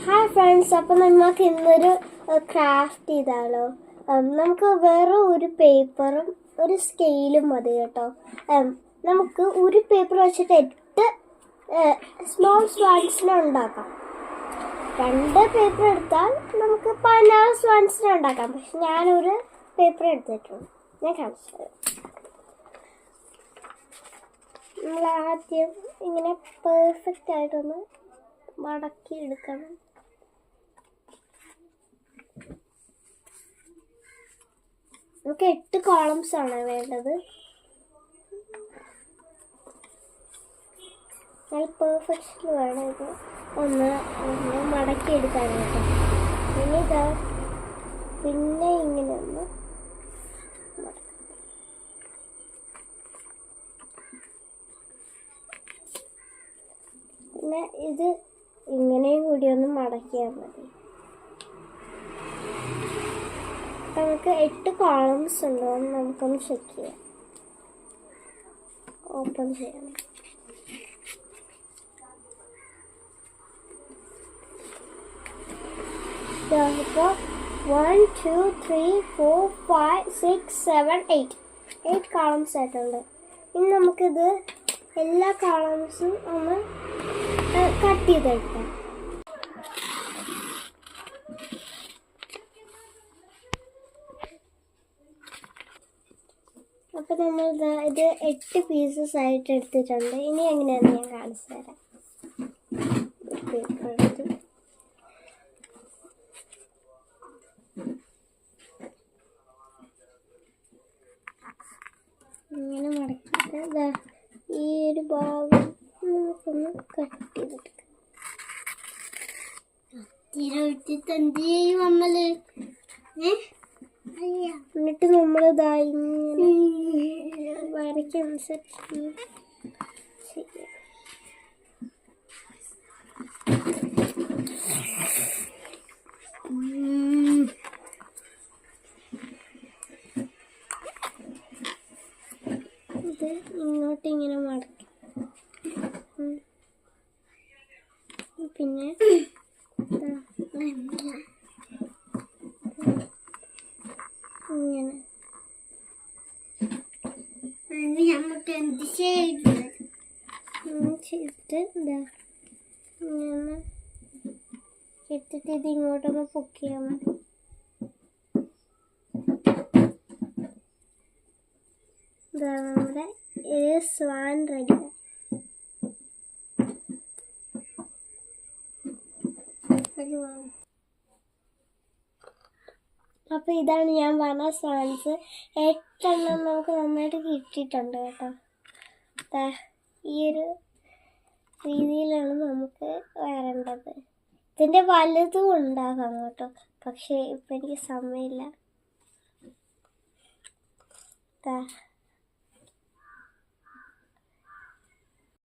Hi friends, അപ്പോൾ നമുക്ക് ഇന്നൊരു ക്രാഫ്റ്റ് ചെയ്താലോ. നമുക്ക് വേറെ ഒരു പേപ്പറും ഒരു സ്കെയിലും മതി കേട്ടോ. നമുക്ക് ഒരു പേപ്പർ വെച്ചിട്ട് 8 സ്മോൾ സ്വാൻസിനെ ഉണ്ടാക്കാം. 2 പേപ്പർ എടുത്താൽ നമുക്ക് 16 സ്വാൻസിനെ ഉണ്ടാക്കാം. പക്ഷെ ഞാനൊരു പേപ്പർ എടുത്തിട്ടുണ്ട്, ഞാൻ കാണിച്ചു തരാം. നമ്മൾ ആദ്യം ഇങ്ങനെ പെർഫെക്റ്റ് ആയിട്ടൊന്ന് മടക്കി എടുക്കണം. നമുക്ക് 8 കോളംസ് ആണ് വേണ്ടത്. നല്ല പെർഫെക്ഷൻ വേണം ഇത് ഒന്ന് മടക്കി എടുക്കാനായിട്ട്. പിന്നെ ഇങ്ങനെ ഒന്ന് പിന്നെ ഇത് ഇങ്ങനെയും കൂടി ഒന്ന് മടക്കിയാൽ മതി. നമുക്ക് 8 കോളംസ് ഉണ്ടോ എന്ന് നമുക്കൊന്ന് ചെക്ക് ചെയ്യാം. ഓപ്പൺ ചെയ്യണം. ഇപ്പോൾ 1 2 3 4 5 6 7 8 കോളംസ് ആയിട്ടുണ്ട്. ഇനി നമുക്കിത് എല്ലാ കോളംസും ഒന്ന് കട്ട് ചെയ്തെടുക്കാം. അപ്പോൾ നമ്മൾ ഇത് 8 പീസസ് ആയിട്ട് എടുത്തിട്ടുണ്ട്. ഇനി എങ്ങനെയാണെന്ന് ഞാൻ കാണിച്ചു തരാം. പേപ്പർ എടുത്ത് ഇങ്ങനെ മടക്കിയിട്ട് ഈ ഒരു ഭാഗം നമുക്കൊന്ന് കട്ട് ചെയ്തെടുക്കാം. എന്നിട്ട് നമ്മൾ ഇങ്ങനെ വരയ്ക്കനുസരിച്ച് ചെയ്യാം. ഇത് ഇങ്ങോട്ട് ഇങ്ങനെ മടക്കി പിന്നെ ഇങ്ങനെ നമുക്ക് എന്ത് ചെയ്തിട്ട് ഇങ്ങനെ എടുത്തിട്ട് ഇത് ഇങ്ങോട്ടൊന്ന് പൊക്കിയാൽ മതി. നമ്മുടെ സ്വാൻ റെഡി. അപ്പോൾ ഇതാണ് ഞാൻ പറഞ്ഞ സ്വാൻസ്. 8 എണ്ണം നമുക്ക് നന്നായിട്ട് കിട്ടിയിട്ടുണ്ട് കേട്ടോ. ഈ ഒരു രീതിയിലാണ് നമുക്ക് വരേണ്ടത്. ഇതിൻ്റെ വലുതും ഉണ്ടാകാം കേട്ടോ, പക്ഷേ ഇപ്പം എനിക്ക് സമയമില്ല.